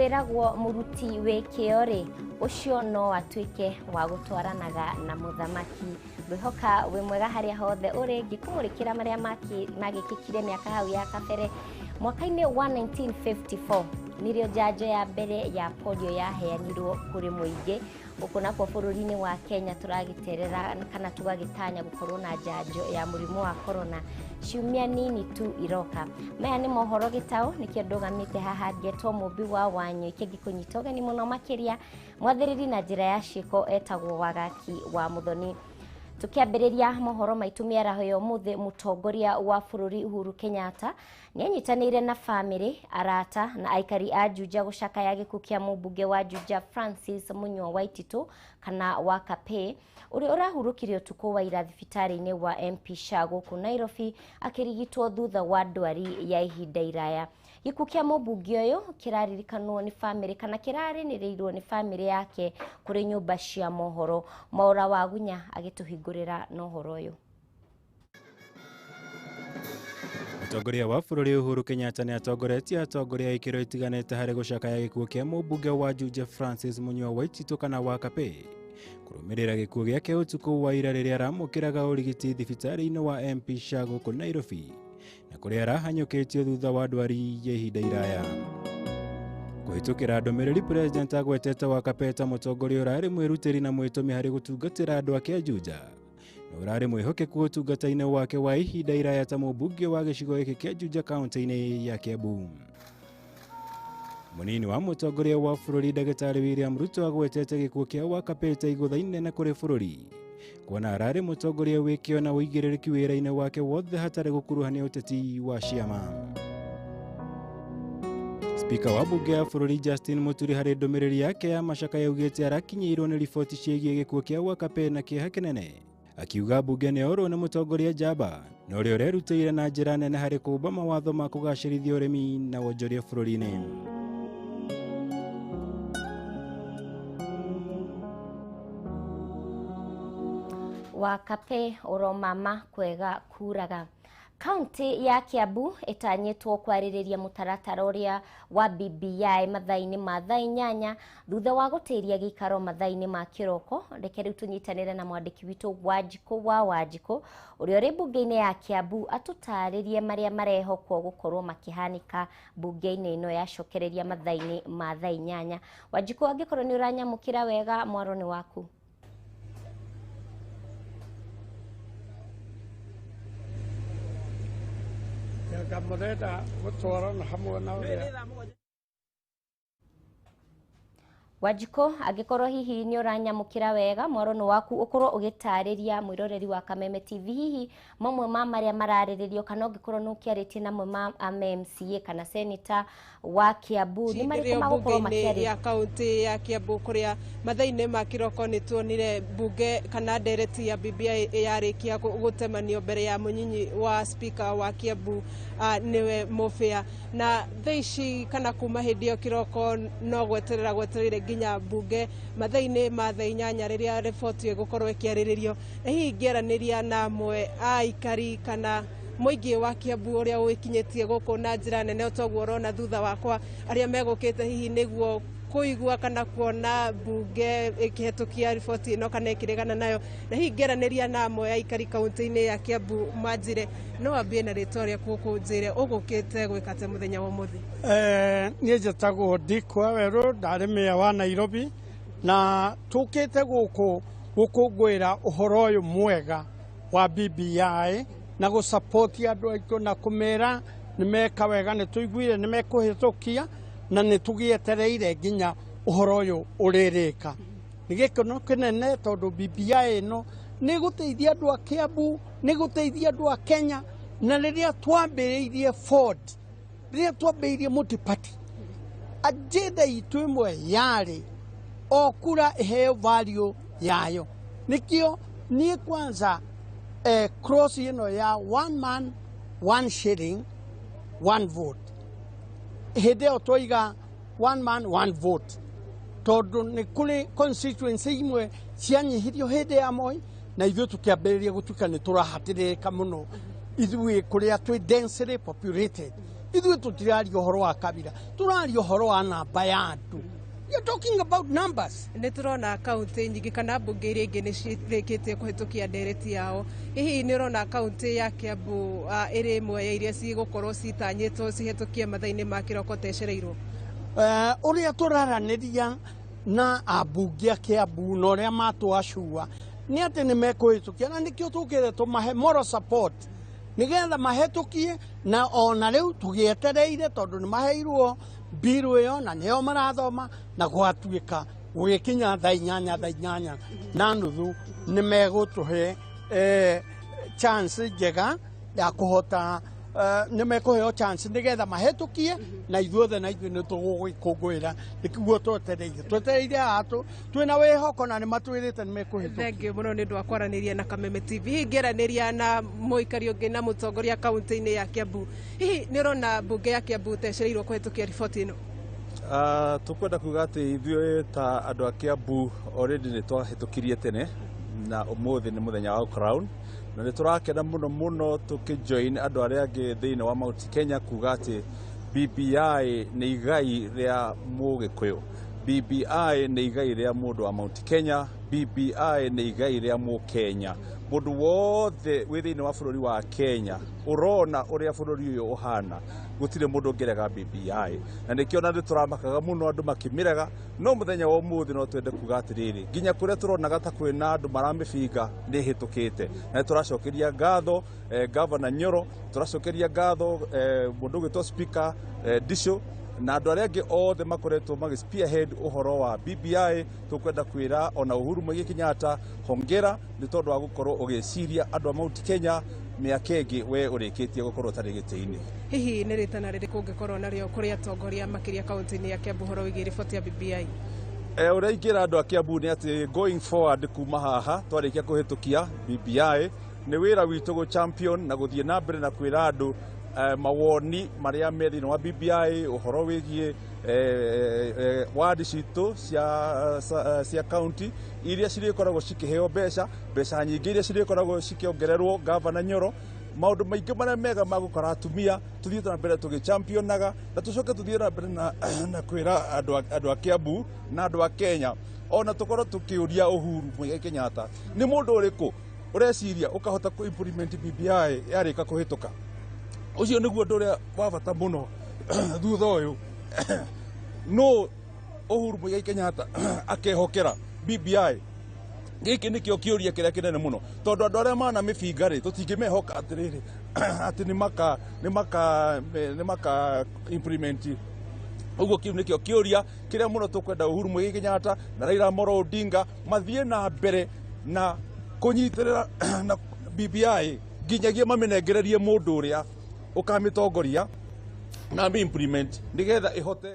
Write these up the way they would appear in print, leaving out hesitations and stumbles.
kwiragwo muruti wikio ucio no atuike wa gutwaranaga na muthamaki. Ngwihoka wi mwega haria hothe uri ngikumurikira maria magikikire miaka hau ya kabere. Mwaka-ini wa 1954 nirio njanjo ya mbere ya polio yaheanirwo kuri muingi. Ukuna kwa bururi-ini wa Kenya turagiterera kana tugagitanya gukorwo na njanjo ya murimu wa corona ciumia nini tu iroka. Maya ni mohoro gitao nikio ndugamite haha ngetwo mumbi wa wanyu ikingikunyitoga ni muno makiria mwathiriri na njira ya ciko etagwo Wagaki wa Muthoni. Tukiambiriria mohoro maitu miaraho yo muthe mutongoria wa bururi Uhuru Kenyatta ni anyitanire na family, arata na aikari a Juja gucakaya gikuũ kia mũmbunge wa Juja Francis Munywa Waititu kana Wakape uri urahurukirio ũtukũ wa ira thibitari-ini wa MP Sha gũkũ Nairobi akirigitwo thutha wa ndwari ya ihinda iraya. Gikuũ kia mũmbunge ũyũ kiraririkanwo ni family kana kirarinĩrĩirwo ni family yake kuri nyumba cia mohoro. Maura wa Gunya agituhingurira no horo ũyũ. Mutongoria wa bururi Uhuru Kenyatta ni atongoretie atongoria ikiro itiganite hari gucakaya gikuũ kia mũmbunge wa Juja Francis Munywa Waititu kana Wakape kurumirira gikuũ giake ũtukũ wa ira riria aramũkĩraga ũrigiti thibitari-ini wa MP Sha gũkũ Nairobi na kuria arahanyũkĩtio thutha wa ndwari ya ihinda iraya. Kuhitukira ndũmĩrĩri president agwetete Wakape ta mũtongoria ũrarĩ mwĩrutĩri na mwĩtũmi harĩ gũtungatĩra andũ ake a Juja na ũrarĩ mwĩhokeku ũtungata-inĩ wake wa ihinda iraya ta mũmbunge wa gĩcigo gĩkĩ kĩa Juja kaunti-inĩ ya Kiambu. Munini wa mũtongoria wa bururi Ndagĩtarĩ William Ruto agwetete gĩkuũ kĩa Wakape ta igũtha inene kũrĩ bururi kuona ararĩ mũtongoria wĩkĩo na ũigĩrĩrĩki wĩra-inĩ wake wothe hatarĩ gũkuruhania ũteti wa ciama. Speaker wa bunge ya bururi Justin Muturi harĩ ndũmĩrĩri yake ya macaka yaugĩte arakinyĩirwo nĩ riboti ciĩgiĩ gĩkuũ kĩa Wakape na kĩeha kĩnene, akiuga bunge nĩ orwo nĩ mũtongoria njamba na ũrĩa ũrerutĩire na njĩra nene harĩ kũũmba mawatho ma kũgacĩrithia ũrĩmi na wonjoria bũrũri-inĩ. Wakape uromama kwega kuraga. Kaunti ya Kiambu itanyitwo kwarĩrĩria mũtaratara ũrĩa wa BBI mathaa-inĩ ma thaa 8 thutha wa gũtĩria gĩikaro mathaa-inĩ ma kĩroko. Reke rĩu tũnyitanĩre na mwandĩki witũ Wanjikũ wa Wanjikũ ũrĩa ũrĩ mbunge-inĩ ya Kiambu atũtarĩrie marĩa marehokwo gũkorwo makĩhanĩka mbunge-inĩ ĩno yacokereria mathaa-inĩ ma thaa 8. Wanjikũ, angĩkorwo nĩ ũranyamũkĩra wega mwaro nĩ waku. Wanjikũ, angĩkorwo hihi nĩ ũranyamũkĩra wega mwaro nĩ waku ũkorwo ũgĩtarĩria mwĩroreri wa Kameme TV hihi mamwe ma marĩa mararĩrĩrio kana ũngĩkorwo nĩ ũkĩarĩtie na mamwe ma MCA kana senator wa Kiambu nĩ marĩkũ magũkorwo makĩarĩrio ya kaunti ya Kiambu kuria mathaa-inĩ ma kĩroko nĩ tuonire bunge kana ndereti ya BBI yarĩkia gũtemanio mbere ya mũnyinyi wa speaker wa Kiambu niwe Mũbĩa na thaa ici kana kuma hĩndĩ ĩyo kĩroko no gwetereire nginya bunge mathaa-inĩ ma thaa 8 rĩrĩa riboti ĩgũkorwo ĩkĩarĩrĩrio. Hihi ngĩaranĩria na amwe a aikari kana mũingĩ wa Kiambu ũrĩa ũkinyĩtie gũkũ na njĩra nene ũtoguo ũrona thutha wakwa arĩa megũkĩte hihi nĩguo kuigua kana kuona bunge ĩkĩhetũkia riboti ĩno kana ĩkĩregana nayo. Na hihi ngĩaranĩria na amwe aikari kaunti-inĩ ya Kiambu manjire no ambie na rĩtwa rĩaku ũkũnjĩre ũgũkĩte gwĩkate mũthenya wa ũmũthĩ. Niĩ njĩtagwo Dick Wawerũ, ndarĩ mĩa wa Nairobi na tũkĩte gũkũ gũkũngũĩra ũhoro ũyũ mwega wa BBI na gũsupport andũ aitũ na kũmera nĩ meka wega, nĩ tũiguire nĩ mekũhĩtũkia na nĩ tũgĩetereire nginya ũhoro ũyũ ũrĩrĩka. Nĩ gĩkeno kĩnene tondũ BBI ĩno nĩ gũteithia andũ a Kiambu, nĩ gũteithia andũ a Kenya. Na rĩrĩa twambĩrĩirie Ford, rĩrĩa twambĩrĩirie multi-party, agenda itũ ĩmwe yarĩ o kura ĩheo value yayo. Nĩkĩo niĩ kwanza cross ĩno ya one man, one shilling, one vote. Hĩndĩ ĩyo twoiga one man, one vote. Tondũ nĩ kũrĩ constituency imwe cianyihirio hĩndĩ ya Moi na ithuĩ tũkĩambĩrĩria gũtuĩka nĩ tũrahatĩrĩrĩka mũno ithuĩ kũrĩa twĩ densely populated. ithuĩ tũtiraria ũhoro wa kabira, tũraria ũhoro wa namba ya andũ. You're talking about numbers. Nĩ turona kaunti nyingĩ kana mbunge iria ingĩ nĩ cirĩkĩtie kũhĩtũkia ndereti yao. Hihi nĩ ũrona kaunti ya Kiambu ĩrĩ ĩmwe ya iria cigũkorwo citanyĩtwo cihĩtũkie mathaa-inĩ ma kĩroko tecereirwo? Ũrĩa tũraranĩria na ambunge a Kiambu na ũrĩa matwacua nĩ atĩ nĩ mekũhĩtũkia, na nĩkĩo tũkĩre tũmahe moral support nĩgetha mahĩtũkie, na ona rĩu tũgĩetereire tondũ nĩ maheirwo mbirũ ĩyo na nĩyo marathoma, na gwatuĩka gũgĩkinya thaa 8 na nuthu nĩ megũtũhe chance njega ya kũhota, nĩ mekũheo chance nĩgetha mahĩtũkie, na ithuothe na ithuĩ nĩ tũgũgĩkũngũĩra nĩkĩguo twetereire atũ twĩna wĩhoko na nĩ matwĩrĩte nĩ mekũhĩtũkia. Thengiũ mũno nĩ ũndũ wa kwaranĩria na Kameme TV. Hihi ngĩaranĩria na mũikari ũngĩ na mũtongoria kaunti-inĩ ya Kiambu, hihi nĩ ũrona mbunge ya Kiambu tecereirwo kũhĩtũkia riboti ĩno? Tukwenda kuga atĩ ithuĩ ta andũ a Kiambu already nĩ twahĩtũkirie tene, na ũmũthĩ nĩ mũthenya wa crown, na nĩ tũrakena mũno tũkĩjoin andũ arĩa angĩ thĩinĩ wa Mount Kenya kuga atĩ BBI nĩ igai rĩa Mũgĩkũyũ, BBI nĩ igai rĩa mũndũ wa Mount Kenya, BBI nĩ igai rĩa Mũkenya. Mũndũ wothe wĩ thĩinĩ wa bũrũri wa Kenya ũrona ũrĩa bũrũri ũyũ ũhana, gũtirĩ mũndũ ũngĩrega BBI, na nĩkĩo na nĩ tũramakaga mũno andũ makĩmĩrega. No mũthenya wa ũmũthĩ no twende kuga atĩrĩrĩ, nginya kũrĩa tũronaga ta kwĩna andũ maramĩbinga nĩ hĩtũkĩte, na tũracokeria ngatho Governor Nyoro, tũracokeria ngatho mũndũ ũgĩtwo Speaker Ndisho na andũ arĩa angĩ othe makoretwo spearhead ũhoro wa BBI. Tũkwenda kwĩra ona Uhuru Muigai Kenyatta hongera nĩ tondũ wa gũkorwo ũgĩciria andũ a Mount Kenya mĩaka ĩngĩ we ũrĩkĩtie gũkorwo tarĩ gĩtĩ-inĩ. Hihi nĩ rĩtana rĩrĩkũ ũngĩkorwo narĩo kũrĩ atongoria makĩria kaunti-inĩ ya Kiambu ũhoro wĩgiĩ riboti ya BBI? Ũrĩa ingĩra andũ a Kiambu nĩ atĩ going forward kuma haha twarĩkia kũhĩtũkia BBI nĩ wĩra witũ gũ champion na gũthiĩ na mbere na kwĩra andũ mawoni marĩa me thĩinĩ wa BBI ũhoro wĩgiĩ ward citũ cia county iria cirĩkoragwo cikĩheo mbeca nyingĩ iria cirĩkoragwo cikĩongererwo Governor Nyoro, maũndũ maingĩ marĩa mega ma gũkora atumia, tuthiĩ na mbere tũgĩchampionaga na tũcoke tuthiĩ na mbere na kwĩra andũ a Kiambu na andũ a Kenya, ona tũkorwo tũkĩũria Uhuru Muigai Kenyatta nĩ mũndũ ũrĩkũ ũreciria ũkahota kũ implement BBI yarĩka kũhĩtũka. Ũcio nĩguo ũndũ ũrĩa wa bata mũno thutha ũyũ no Uhuru Muigai Kenyatta akehokera BBI. Gĩkĩ nĩkĩo kĩũria kĩrĩa kĩnene mũno, tondũ andũ arĩa mana mĩbinga rĩ tũtingĩmehoka atĩrĩrĩ atĩ nĩ maka implement. Ũguo kĩu nĩkĩo kĩũria kĩrĩa mũno tũkwenda Uhuru Muigai Kenyatta na Raila Amolo Odinga mathiĩ na mbere na kũnyitĩrĩra na BBI nginyagia mamĩnengererie mũndũ ũrĩa ũkamĩtongoria na implement nĩgetha ĩhote.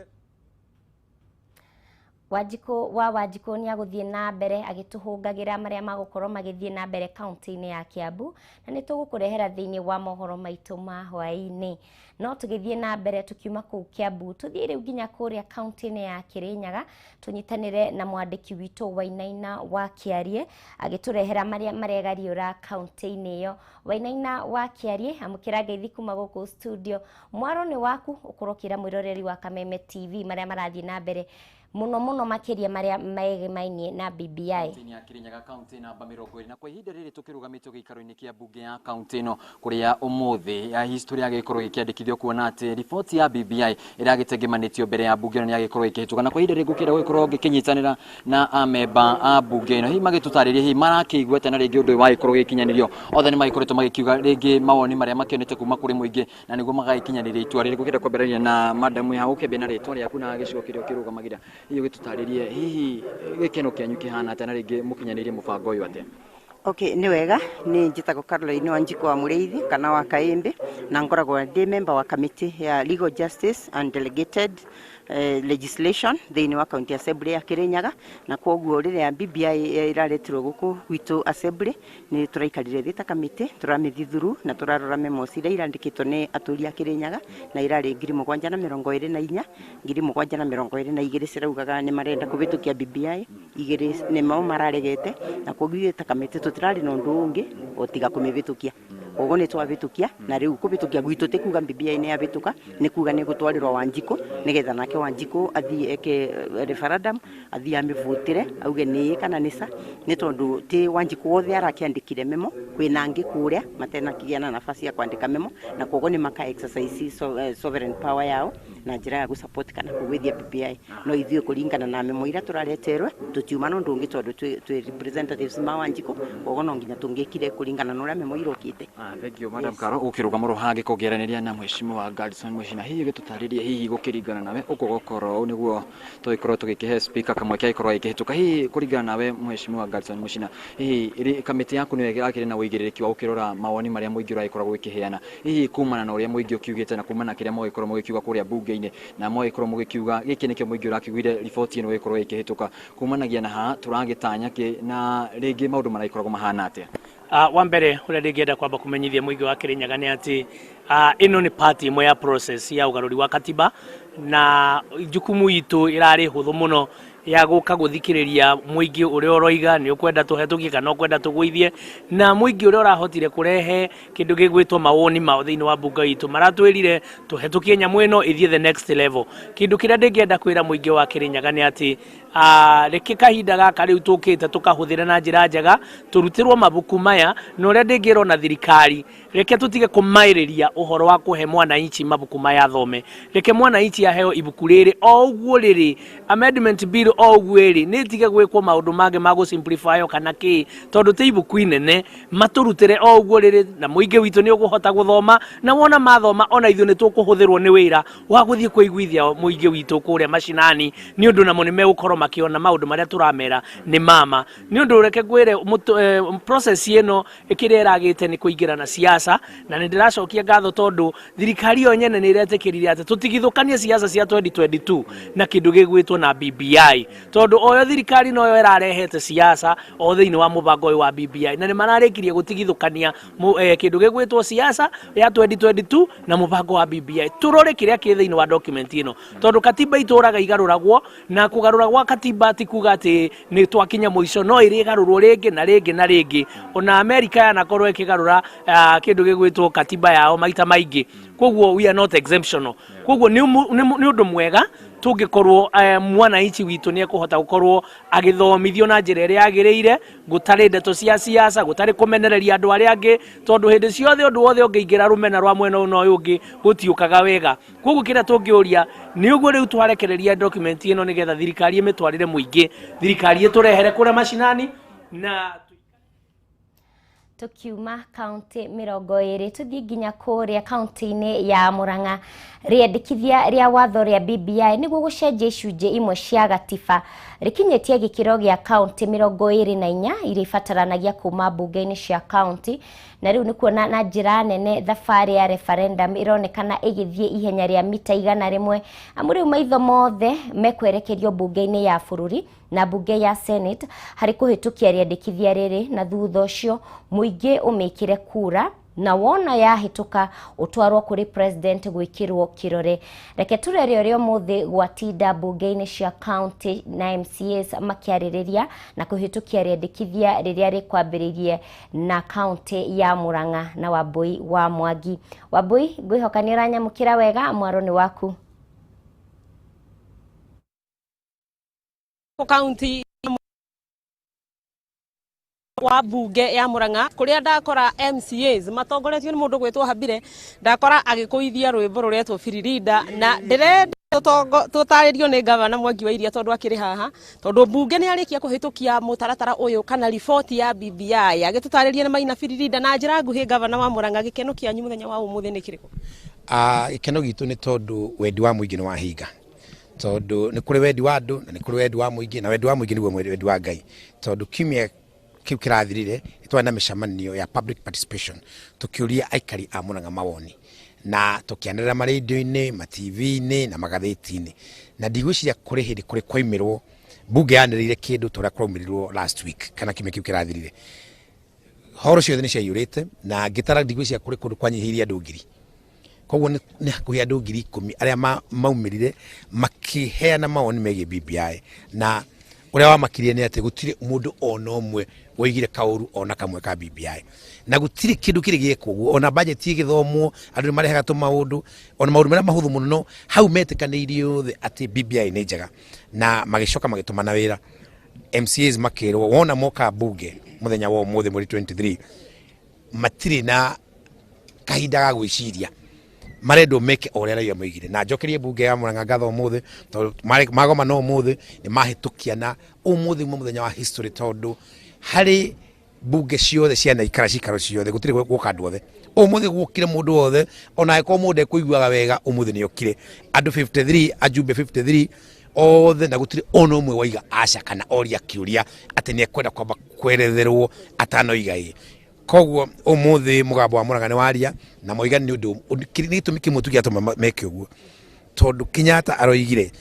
Wanjikũ nĩ agũthiĩ na mbere agĩtũhũngagĩra marĩa magũkorwo magĩthiĩ na mbere kaunti-inĩ ya Kiambu, na nĩ tũgũkũrehera thĩinĩ wa mohoro maitũ ma hwaĩ-inĩ. No tũgĩthiĩ na mbere tukiuma kũu Kiambu tũthiĩ rĩu nginya kũrĩa kaunti-inĩ ya Kĩrĩnyaga tũnyitanĩre na mwandĩki witũ Wainaina wa Kĩarie agĩtũrehera marĩa maregariũra kaunti-inĩ ĩyo. Wainaina wa Kĩarie amũkĩra ngeithi kuma gũkũ studio. Mwaro nĩ waku ũkũrokĩra mwĩroreri wa Kameme TV marĩa marathiĩ na mbere muno makiria maria megemainie na BBI ya Kirinyaga county namba 20 na kwa ihinda rĩrĩ tũkĩrugamĩtwo gĩikaro-inĩ kĩa bunge ya county ĩno kũrĩa ũmũthĩ ya history yagĩkorwo ĩkĩandĩkithio kuona atĩ riboti ya BBI ĩragĩtengemanĩtio mbere ya bunge na yagĩkorwo ĩkĩhĩtũka na kwa ihinda rĩrĩ gũkĩra gũkorwo gĩkĩnyitanĩra na amemba a bunge ĩno hihi magĩtũtarĩria hihi marakĩigua atĩ na rĩngĩ ũndũ wagĩkorwo gĩkinyanĩrio othe nĩ magĩkoretwo magĩkiuga rĩngĩ mawoni marĩa makĩonete kuma kũrĩ mũingĩ na nĩguo magagĩkinyanĩria itua rĩrĩ gũkĩra kwambĩrĩria na madamu ya ũkĩambia na rĩtwa rĩaku na gĩcigo kĩrĩa kĩrũgamagĩrĩra hihi gĩtũtarĩrie hihi gĩkeno kĩanyu kĩhana atĩ na rĩngĩ mũkinyanĩrie mũbango ũyũ atĩa. Okay, ni wega ni njitagwo Caroline Wanjiku wa Mũrĩithi kana wa Kaembe na ngoragwo ndi member wa committee ya Legal Justice and Delegated legislation thĩinĩ wa county assembly ya Kirinyaga na kwoguo rĩrĩa BBI iraretirwo gũkũ gwitũ assembly ni turaikarire thita committee turamithithuru na turarora memos iria irandĩkĩtwo nĩ atũri a Kirinyaga na irarĩ 724 722 ciraugaga nĩ marenda kũhĩtũkia BBI igĩrĩ nĩ mao mararegete na kwoguo ta committee tutirarĩ na ũndũ ũngĩ o tiga kũmĩhĩtũkia. koguo nĩ twabĩtũkia na rĩu kũbĩtũkia gwitũ tĩ kuga BBI nĩ yabĩtũka nĩ kuga nĩ gũtwarĩrwo Wanjikũ nĩgetha nake Wanjikũ athiĩ eke referendum athiĩ amĩvotire auge nĩ kana nĩ ca nĩ tondũ tĩ Wanjikũ wothe arakĩandĩkire memo kwĩna angĩ kũrĩa matenakĩgĩa na nafasi ya kwandĩka memo na koguo nĩ maka exercise sovereign power yao na njĩra ya gũsupport kana kũgwĩthia BBI no ithuĩ kũringana na memo iria tũrareterwe tũtiuma no ndũngĩ tondũ twĩ representatives ma Wanjikũ koguo no nginya tũngĩkire kũringana na ũrĩa memo irokĩte. Thank you Madam Karo ũkĩrũgama rũhangĩ kũgeranĩria na Mheshimiwa Gladson Muchina hihi gĩtũtarĩrie hihi gũkĩringana nawe ũkũgũkorwo nĩguo tũgĩkorwo tũgĩkĩhe speaker kamwe kĩa ikorwo ikĩhĩtũka hihi kũringana nawe Mheshimiwa Gladson Muchina hihi kamĩtĩ yaku nĩyo yakĩrĩ na ũigĩrĩrĩki wa gũkĩrora mawoni marĩa mũingĩ ũragĩkoragwo ũkĩheana hihi kumana na ũrĩa mũingĩ ũkiugĩte na kumana na kĩrĩa mũgĩkorwo mũgĩkiuga kũrĩa bunge-inĩ na mũgĩkorwo mũgĩkiuga gĩkĩ nĩkĩo mũingĩ ũrakĩugire riboti ĩno ĩkorwo ĩkĩhĩtũka kumanagia na haha tũragĩtanya na rĩngĩ maũndũ maragĩkoragwo mahana atĩa. Wa mbere ũrĩa ndĩngĩenda kwamba kũmenyithia mũingĩ wa Kĩrĩnyaga nĩ atĩ ĩno nĩ part ĩmwe ya process ya ũgarũri wa katiba na jukumu itũ ĩrarĩ hũthũ mũno ya gũka gũthikĩrĩria mũingĩ ũrĩa ũroiga nĩ ũkwenda tũhetũkie kana ũkwenda tũgũithie na mũingĩ ũrĩa ũrahotire kũrehe kĩndũ gĩgwĩtwo mawoni mao thĩinĩ wa bunge itũ maratwĩrire tũhetũkie nyamũ ĩno ĩthiĩ the next level. Kĩndũ kĩrĩa ndĩngĩenda kwĩra mũingĩ wa Kĩrĩnyaga nĩ atĩ reke kahinda gaka rĩu tũkĩte tũkahũthĩra na njĩra njega tũrutĩrwo mabuku maya na ũrĩa ndĩngĩrwo na thirikari reke tũtige kũmaĩrĩria ũhoro wa kũhe mwananchi mabuku maya thome reke mwananchi aheo ibuku rĩrĩ o ũguo rĩrĩ amendment bill o ũguo ĩrĩ nĩ tige gwĩkwo maũndũ mangĩ ma gũ-simplify kana kĩ tondũ tĩ ibuku inene matũrutĩre o ũguo rĩrĩ na mũingĩ witũ nĩ ũkũhota gũthoma na wona mathoma ona ithuĩ nĩ tũkũhũthĩrwo nĩ wĩra wa gũthiĩ kũiguithia mũingĩ witũ kũrĩa macinani nĩ ũndũ namo nĩ megũkorwo makĩona maũndũ marĩa tũramera nĩ mama nĩ ũndũ reke ngwĩre process ĩno ĩkĩrĩa ĩragĩte nĩ kũingĩra na siasa na nĩ ndĩracokia ngatho tondũ thirikari yo nyene nĩ iretĩkĩrire atĩ tũtigithũkanie siasa cia 2022 na kĩndũ gĩgwĩtwo na BBI tondũ oyo thirikari noyo ĩrarehete siasa o thĩinĩ wa mũbango ũyũ wa BBI na nĩ mararĩkirie gũtigithũkania kĩndũ gĩgwĩtwo siasa ya 2022 na mũbango wa BBI tũrore kĩrĩa kĩ thĩinĩ wa document ĩno tondũ katiba itũraga igarũragwo na kũgarũra gwa katiba ti kuga atĩ nĩ twakinya mũico no ĩrĩgarũrwo rĩngĩ na rĩngĩ na rĩngĩ ona Amerika yanakorwo ĩkĩgarũra kĩndũ gĩgwĩtwo katiba yao maita maingĩ koguo we are not exemptional koguo nĩ ũndũ mwega tũngĩkorwo mwananchi witũ nĩ ekũhota gũkorwo agĩthomithio na njĩra ĩrĩa yagĩrĩire gũtarĩ ndeto cia siasa gũtarĩ kũmenereria andũ arĩa angĩ tondũ hĩndĩ ciothe ũndũ wothe ũngĩingĩra rũmena rwa mwena ũyũ ũngĩ gũtiũkaga wega koguo kĩrĩa tũngĩũria nĩ ũguo rĩu twarekereria document ĩno nĩgetha thirikari ĩmĩtwarĩre mũingĩ thirikari ĩtũrehere kũrĩa macinani na tukiuma kaunti 20 tuthii nginya kuria kaunti-inĩ ya Murang'a riendekithia ria watho ria BBI niguo gucenjia icunjĩ imwe cia gatiba rikinyetie gikiro gia kaunti 24 iria ibataranagia kuma bunge-inĩ cia kaunti na riu ni kuona na njira nene thabarĩ ya referendum ironekana igithie ihenya ria mita 100 amu riu maitho mothe mekwerekerio bunge-inĩ ya bũrũri na bunge ya Senate harĩ kũhĩtũkia riendekithia rĩrĩ na thutha ũcio mũingĩ ũmĩkĩre kura na wona yahĩtũka ũtwarwo kũrĩ president gwĩkĩrwo kĩrore. Reke tũrere ũrĩa ũmũthĩ gwatinda bunge-inĩ cia county na MCAs makĩarĩrĩria na kũhĩtũkia riendekithia rĩrĩa rĩkwambĩrĩirie na county ya Murang'a na Wambui wa Mwangi. Wambui, ngwĩhoka nĩ ũranyamũkĩra wega, mwaro nĩ waku. County wa bunge ya Murang'a kuria ndakora MCAs matongoretio ni mundu gwitwo Habire ndakora agikuithia rwimbo ruretwo Firirida na ndirenda tutaririo ni gavana Mwangi wa Iria tondu akiri haha tondu bunge ni arikia kuhitukia mutaratara uyu kana riboti ya BBI agitutaririe ni Maina Firirida na njira nguhi gavana wa Murang'a gikeno kianyu muthenya wa umuthi ni kiriko. Ikeno gitu ni tondu wendi wa muingi ni wahinga tondu ni kuri wendi wa andu na ni kuri wendi wa muingi na wendi wa muingi niguo wendi wa Ngai tondu kimia kiu kirathirire itwana mishamanio ya public participation tukiuria aikari a Murang'a mawoni na tukianira ma radio-ini ma TV-ini na magatheti-ini na ndigwiciria kuri hindi kuri kwaimirwo bunge yanirire kindu turia kwaumirirwo last week kana kimia kiu kirathirire horo ciothe ni ciaiyurite na ngitara ndigwiciria kuri kundu kwanyihiria andu ngiri koguo ni hakuhi andu ngiri 10 aria maumirire makiheana mawoni megie BBI na uria wamakirie ni ati gutire mundu ono mwe woigire kauru ona kamwe ka BBI na gutiri kindu kirigire kuguo ona budget igithomwo andu marehaga to maundu ona maundu mara mahuthu muno hau metikanirio the ati BBI ni njega na magicoka magitumana wira MCAs makirwo wona moka bunge muthenya wa umuthi muri 23 matiri na kahinda ga gwiciria marendo meke orera ya moigire na njokerie bunge ya Murang'a ngatho umuthi magoma no umuthi ni mahitukia na umuthi muthenya wa history tondu hari bunge ciothe ciana ikara cikaro ciothe gutiri guka andu othe umuthi gukire mundu othe ona eko mundu kuiguaga wega umuthi ni okire andu 53 ajumbe 53 othe na gutiri ono mwe waiga aca kana oria kiuria ati ni ekwenda kwamba kweretherwo atano igai koguo umuthi mugambo wa Murang'a ni waria na moiga ni undu gitumi kimwe tugiatuma meke uguo tondu Kenyatta aroigire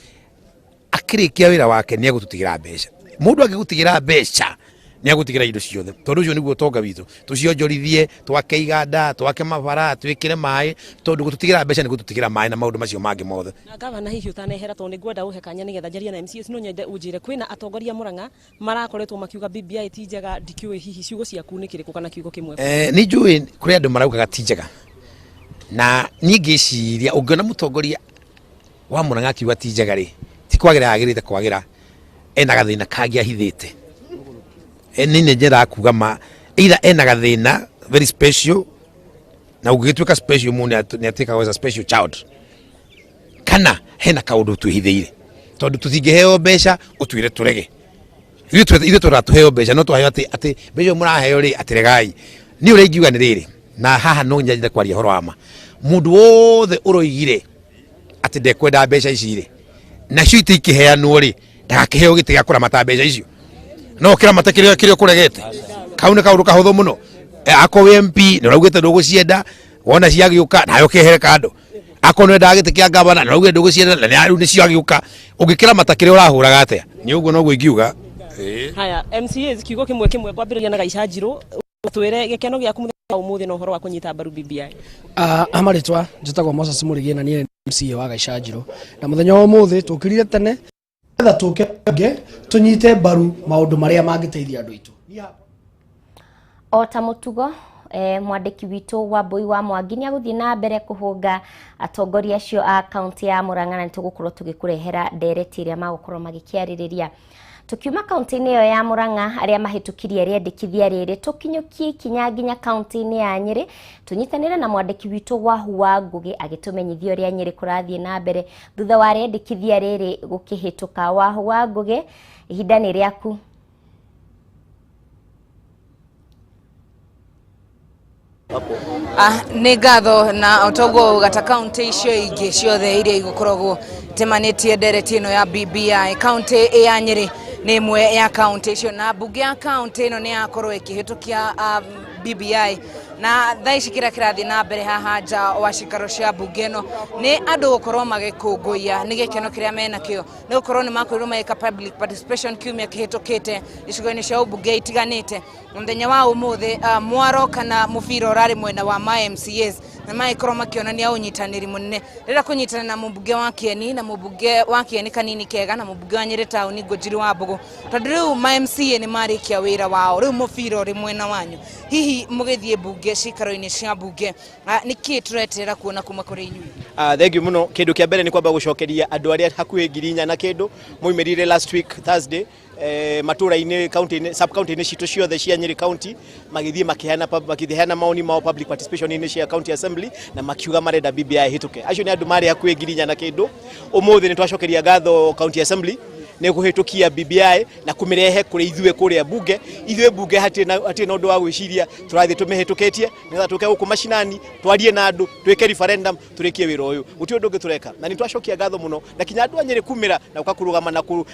akirikia wira wake ni egututigira mbeca mundu angigutigira mbeca ni agutigira indo ciothe tondu ucio niguo tonga witu tucionjorithie twake iganda twake mabara twikire mai tondu gututigira mbeca ni gututigira mai na maundu macio mangi mothe na gavana hihi utanehera tondu ngwenda uhekanya nigetha njaria na MCAs no nyende unjire kwina atongoria Murang'a marakoretwo makiuga BBI ti njega ndikiwe hihi ciugo ciaku ni kiriku kana kiugo kimwe ni njui kuri andu maraugaga ti njega na ni ngiciria ungiona mutongoria wa Murang'a kiuga ti njega ri ti kwagira agirite kwagira ena gathina kangia hithite nini njera kuga ma ila ena gathina very special na ugituika special mune ni atika was a special child kana hena kaundu tuhithiire tondu tutingeheo mbeca utwire turege ithu turatuheo mbeca no tuheo ati mbeca muraheo ri atiregai ni uri ngiuga ni riri na haha no njira kwaria horo ama mundu wothe uroigire ati ndekwenda mbeca ici ri na cio itikiheanwo ri ndagakiheo giti gakura mata mbeca icio no kira matakire kirio kuregete kaune kaundu kahuthu muno ako MP ni raugite ndugucienda wona ciagiuka nayo kehere kando ako no ndagite kia gavana na raugite ndugucienda na riu ni ciagiuka ungikira matakire urahuraga atia ni uguo no gwingiuga haya MCAs kiugo kimwe kwambiriria na Gaisha Njiro twire gikeno giaku muthenya umuthi no horo wa kunyita mbaru BBI amaritwa njitagwo Moses Murigie na ni MCA wa Gaisha Njiro na muthenya wa umuthi tukirire tene etha tuke tunyite mbaru maundu maria mangiteithia andu itu o ta mutugo mwandiki witu wa Boi wa Mwangi ni aguthii na mbere kuhunga atongoria acio a kaunti ya Murang'a na tugukorwo tugikurehera ndereti iria magukorwo magikiaririria tukiuma kaunti-ini iyo ya Murang'a aria mahitukirie riendekithia riri tukinyukie kinya nginya kaunti-ini ya Nyeri tunyitanire na mwandiki witu wa Hua Ngugi agitumenyithia uria Nyeri kurathie na mbere thutha wa riendekithia riri gukihituka wa Hua Ngugi ihinda ni riaku ni ngatho na otogo gata kaunti icio ingi ciothe iria igukoragwo temanitie ndereti ino ya BBI kaunti ya Nyeri ni imwe ya kaunti icio na bunge ya kaunti ino ni yakorwo ikihitukia BBI na thaici kira kirathi na mbere haha nja wa cikaro cia bunge no ni andu gukorwo magikunguia ni gikeno kiria mena kio ni gukorwo ni makwirwo maika public participation kiumia kihitukite icigo-ini cia ubunge itiganite muthenya wa umuthi mwaro kana mubira urari mwena wa MCAs na maikorwo makionania unyitaniri munene rira kunyitana na mubunge wa Kieni na mubunge wa Kieni kanini kega na mubunge wa Nyeri town Ngojiri wa Mbugu tondu riu MCA ni marikia wira wao riu mubira uri mwena wanyu hihi mugithie bunge cikaro-ini cia bunge niki tureterera kuona kuma kuri inyui thank you muno kindu kia mbere ni kwamba gucokeria andu aria hakuhi 4,000 na kindu muimirire last week Thursday matura-ini county sub county-ini citu ciothe cia Nyeri county magithie makiheana maoni mao public participation-ini cia county assembly na makiuga marenda BBI hituke acio ni andu mari hakuhi 4,000 na kindu umuthi ni twacokeria gatho county assembly ne kuhitukia BBI na kumirehe kuri ithue kuria bunge ithue bunge hatie na undu wa gwiciria turathi tumihituketie nitha tuke guku mashinani twarie na andu twike referendum turikie wira uyu uti undu ngitureka na ni twacokia gatho muno na kinya andu anyere kumira na ukakurugama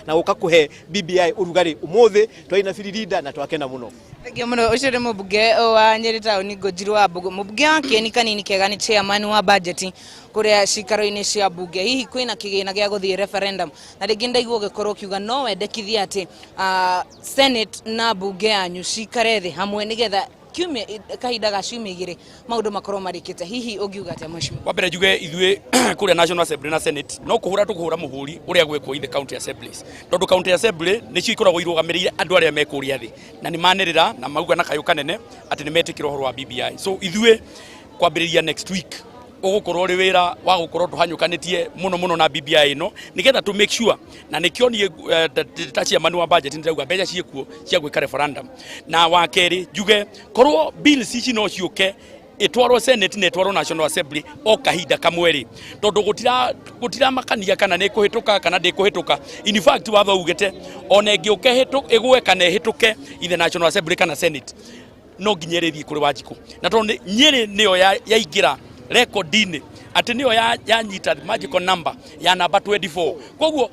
na ukakuhe BBI urugari umuthi twaina firirida na twakena muno Thank muno ucio ni mubunge wa Nyeri town Ngojiri wa Mbugu mubunge wa Kieni kanini kega ni chairman wa budget kuria cikaro-ini cia bunge hihi kwina kigina gia guthie referendum na ringi ndaigwo gikorwo kiuga no wendekithia ati senate na bunge yanyu cikare thi hamwe nigetha kiumia kahinda ga ciumia igĩrĩ maũndũ makorwo marĩkĩte. Hihi ũngiuga atĩa mheshimiwa? Wa mbere njuge ithuĩ kũrĩa National Assembly na Senate no kũhũra tũkũhũra mũhũri ũrĩa gwĩkwo ithe county assemblies, tondũ county assembly nĩcio ikoragwo irũgamĩrĩire andũ arĩa me kũrĩa thĩ na nĩ manĩrĩra na mauga na kayũ kanene atĩ nĩ metĩkĩra ũhoro wa BBI. So ithuĩ kwambĩrĩria next week ugukorwo ri wira wa gukorwo tuhanyukanitie muno na BBI ino nigetha to make sure na nikio ni tachia manu wa budget ndauga mbeca ciekuo cia gwika referendum na wa keri juge korwo bills ici no ciuke itwarwo Senate na itwarwo National Assembly o kahinda kamweri tondu gutira makania kana ni kuhituka kana ndi kuhituka. In fact watho ugete ona ngiuke hituke igwe kana hituke ithe National Assembly kana Senate no nginyerithie kuri Wanjiku na tondu Nyeri niyo yaingira record-ini ati niyo yanyita magical number ya number 24. Koguo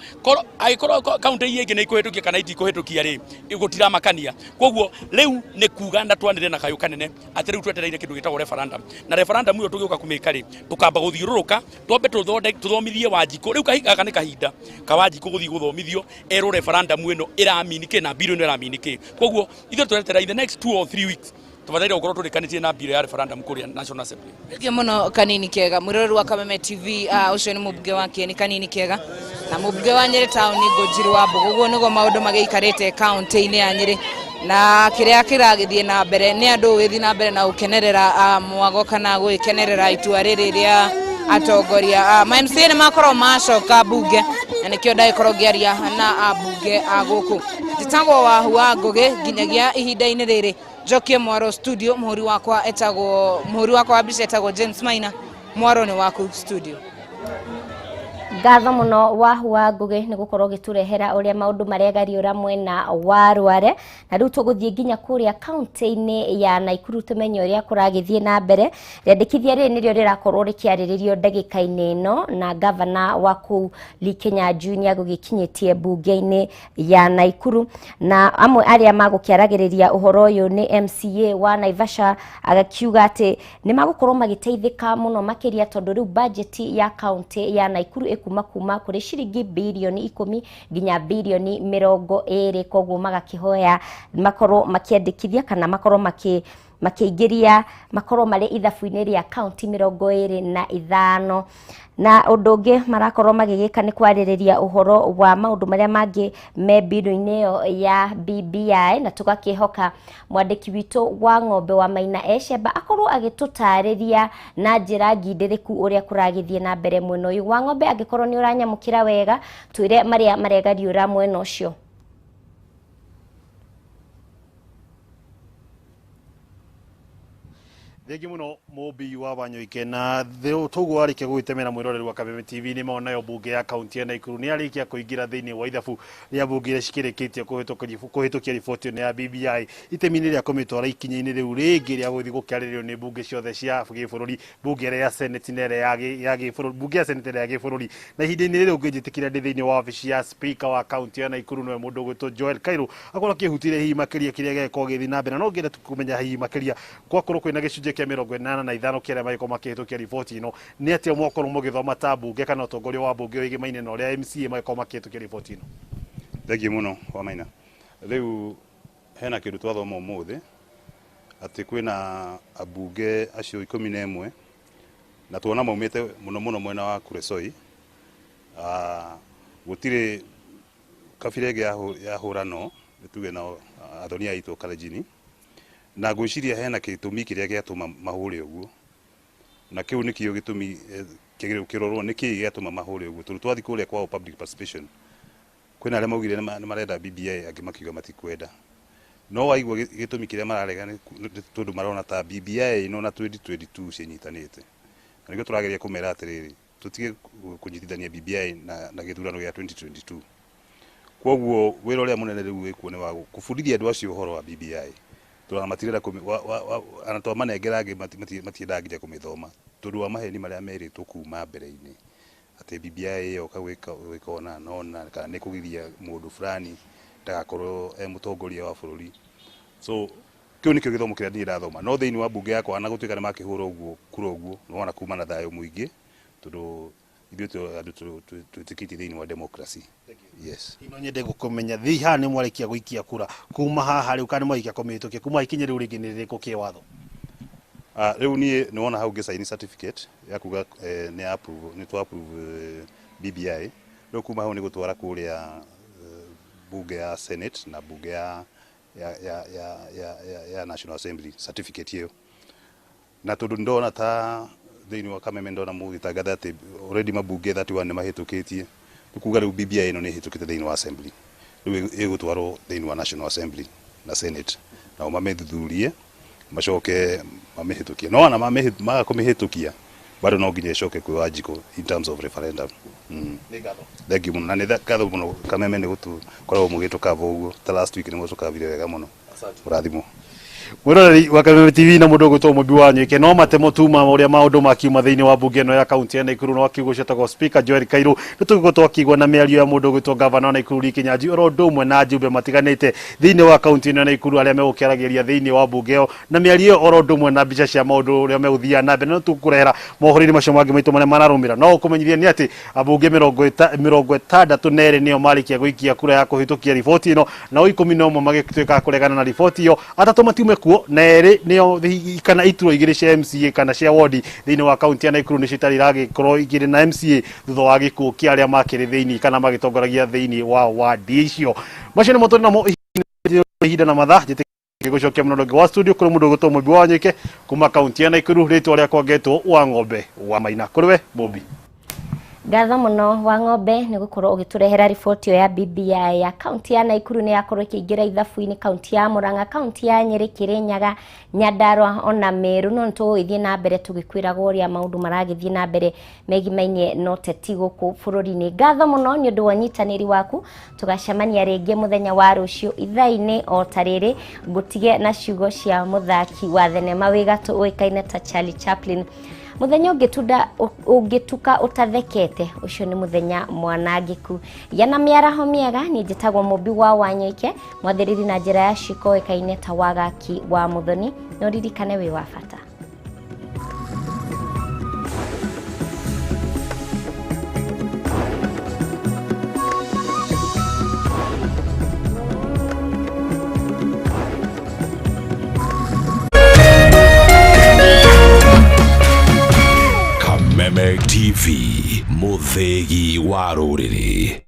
agikoro county yenge ni ikuhitukia kana itikuhitukia ri igutira makania. Koguo riu ni kuga na twanire na kayu kanene ati riu twetereire kindu gitagwo referendum na referendum iyo tugiuka kumika ri tukamba guthiururuka twambe tuthomithie Wanjiku riu kahiga ni kahinda ka Wanjiku guthi guthomithio ero referendum ino iraminike na biro ino iraminike. Koguo ithu tweterera in the next 2 or 3 weeks tubadhaira ukorwo turikanitie na biro ya referendum kuria National Assembly. Ndio muno Kanini Kega mwirori wa Kameme TV ucio ni mubunge wa Kieni Kanini Kega na mubunge wa Nyeri town Ngojiri wa Mbogo nigo maundu mageikarite county-ini ya Nyeri na kiria kiragithie na mbere ni andu withi na mbere na ukenerera mwago kana gwikenerera itua riri ria atongoria ma MCA ni makorwo macoka bunge na nikio ndaikorwo ngiaria na abunge aguku njitagwo wa Hua Ngugi nginyagia ihinda-ini riri Jokie Mwaro studio muhuri wakwa mbica etagwo James Maina Mwaro ni waku studio. Ngatho muno wa Hua Ngugi ni gukorwo giturehera uria maundu maregariura mwena wa Rware na riu tuguthie nginya kuria county-ini ya Naikuru tumenye uria kuragithie na mbere. Riandikithia riri nirio rirakorwo rikiariririo ndagika-ini ino na governor wa kuu Likenya Junior gugikinyitie bunge-ini ya Naikuru na amwe aria magukiaragiriria uhoro uyu ni MCA wa Naivasha agakiuga ati ni magukorwo magiteithika muno makiria tondu riu budget ya county ya Naikuru kuma kuri ciringi bilioni 10 nginya bilioni 20 koguo magakihoya makorwo makiandikithia kana makorwo makiingiria makorwo mari ithabu-ini ria county 25 na undu ungi marakorwo magigika ni kwaririria uhoro wa maundu maria mangi me biro-ini ya BBI na tugakihoka mwandiki witu wa Ng'ombe wa Maina Eshemba akorwo agitutariria na njira ngindiriku uria kuragithie na mbere mwena uyu wa Ng'ombe. Angikorwo ni uranyamukira wega twire maria maregariura mwena ucio. Thengi muno mubi wa Wanyoike na theu togo arikia gwitemera mwiroreri wa Kameme TV ni maona yo bunge ya county ya Naikuru ni arikia kuingira thiini wa ithabu ria bunge ria cikirikitie kuhitukia riboti ya BBI itemini ria komitwara ikinya-ini riu ringi ria guthi gukiariririo ni bunge ciothe cia gibururi bunge ya Senate nere ya gibururi bunge ya Senate ya gibururi na ihinda-ini riu ngijitikira ndi thiini wa office ya speaker wa county ya Naikuru no mundu gwitwo Joel Kairo akorwo kihutire hihi makiria kiria geko githi na mbere no ngenda tukumenya hihi makiria kwakorwo kwina gicunje kia 85 kiria maiko makihitukia riboti ino ni atia mwakorwo mugithoma ta bunge kana utongoria wa bunge wigimaine na uria MCA maiko makihitukia riboti ino. Thengi muno wa Maina. Riu hena kindu twathoma umuthi ati kwina abunge acio 11 na tuona maumite muno mwena wa Kuresoi gutire kabirege ya hurano tuge na athonia itu Kalejini na gwiciria hena gitumi kiria giatuma mahure uguo na kiu nikio gitumi kirorwo niki giatuma mahure uguo turu twathi kuria kwa public participation kwina aria maugire ni marenda BBI angimakiuga matikwenda no waigua gitumi kiria mararega ni tondu marona ta BBI no na 2022 cinyitanite na nikio turageria kumera atiriri tutige kunyitithania BBI na githurano gia 2022 koguo wira uria munene riu wikuo ni wa kubundithia andu acio uhoro wa BBI turana matirira anatoa manengera angi matiendaga nginya kumithoma tondu wa maheni maria meritwo kuma mbere-ini ati BBI yo kawikona nona kana ni kugiria mundu fulani ndagakorwo mutongoria wa bururi. So kiu nikio githomo kiria ni irathoma no thiini wa bunge yakwa na gutuika ni makihura uguo kura uguo no wana kuma na thayo muingi tondu ithuĩ andũ twĩtĩkĩtie thĩinĩ wa democracy. Yes. Ino nyende gũkũmenya thiĩ haha nĩ mwarĩkia gũikia kura kuma haha rĩu kana nĩ mwarĩkia kũmĩhĩtũkia kuma ikinya rĩu rĩngĩ nĩ rĩrĩkũ kĩwatho? Rĩu niĩ nĩ wona hau ngĩcaini certificate ya kuga nĩ twa approve BBI. Rĩu kuma hau nĩ gũtwara kũrĩa bunge ya Senate na bunge ya National Assembly certificate ĩyo. Na tondũ ndona ta thĩinĩ wa Kameme ndona mũgĩtangatha atĩ already mabunge 31 nĩ mahĩtũkĩtie, kuga rĩu BBI ĩno nĩ ĩhĩtũkĩte thĩinĩ wa Assembly. Rĩu ĩgũtwarwo thĩinĩ wa National Assembly na Senate nao mamĩthuthurie macoke mamĩhĩtũkie. No ona maga kũmĩhĩtũkia bado no nginya ĩcoke kwĩ Wanjikũ in terms of referendum. Thank you mũno. Na nĩ ngatho mũno Kameme nĩ gũkoragwo mũgĩtũkava ũguo ta last week nĩ mũtũkavire wega mũno. Ũrathimwo. Mwiroreri wa Kameme TV na mundu gwitwo Mumbi wa Nyuike no matemo tuma uria maundu makiuma thiini wa bunge no ya kaunti ya Nakuru no akiugo cetagwo Speaker Joel Kairu nituguko twakigwa na miario ya mundu gwitwo Governor Nakuru Rikinyanji oro ndumwe na njumbe matiganite thiini wa kaunti ya Nakuru aria megukiragiria thiini wa bunge yo na miario oro ndumwe na mbica cia maundu uria meguthia na mbere no tukurehera mohorini macio mangi maitu maria mararumira no ukumenyithia ni ati abunge 62 nio marikia guikia kura ya kuhitukia riboti ino na 11 magituika kuregana na riboti yo atatu matiume kuo na eri nio kana ituro igiri cia MCA kana cia ward thiini wa kaunti ya Nakuru ni citari ragikorwo igiri na MCA thutha wa gikuo kia aria makiri thiini kana magitongoragia thiini wa ward icio macio ni motori namo ihinda na mathaa gigucokia mnongi wa studio kuri mundu gutwo Mumbi wa Nyuike kuma kaunti ya Nakuru ritwa ria kwangetwo wa ng'ombe wa Maina kuriwe Mumbi. Ngatho muno wa ng'ombe ni gukorwo ugiturehera riboti ya BBI ya kaunti ya Nakuru ni yakorwo ikiingira ithabu-ini kaunti ya Murang'a, kaunti ya Nyeri, Kirinyaga, Nyandarua ona Meru. No tuithie na mbere tugikwiraga uria maundu maragithie na mbere megimainie no teti guku bururi-ini. Ngatho muno ni undu wa nyitaniri waku, tugacemania ringi muthenya wa rucio ithaa-ini o tariri ngutige na ciugo cia muthaki wa thenema wigatu uikaine ta Charlie Chaplin. Muthenya ungituka utathekete ucio ni muthenya mwanangiku. Yana miaraho miega ni njitagwo Mumbi wa Nyuike, mwathiriri na njira ya ciko ikaine ta wagaki wa muthoni no ririkane wi wa bata. Kameme TV, muthegi wa rũrĩrĩ.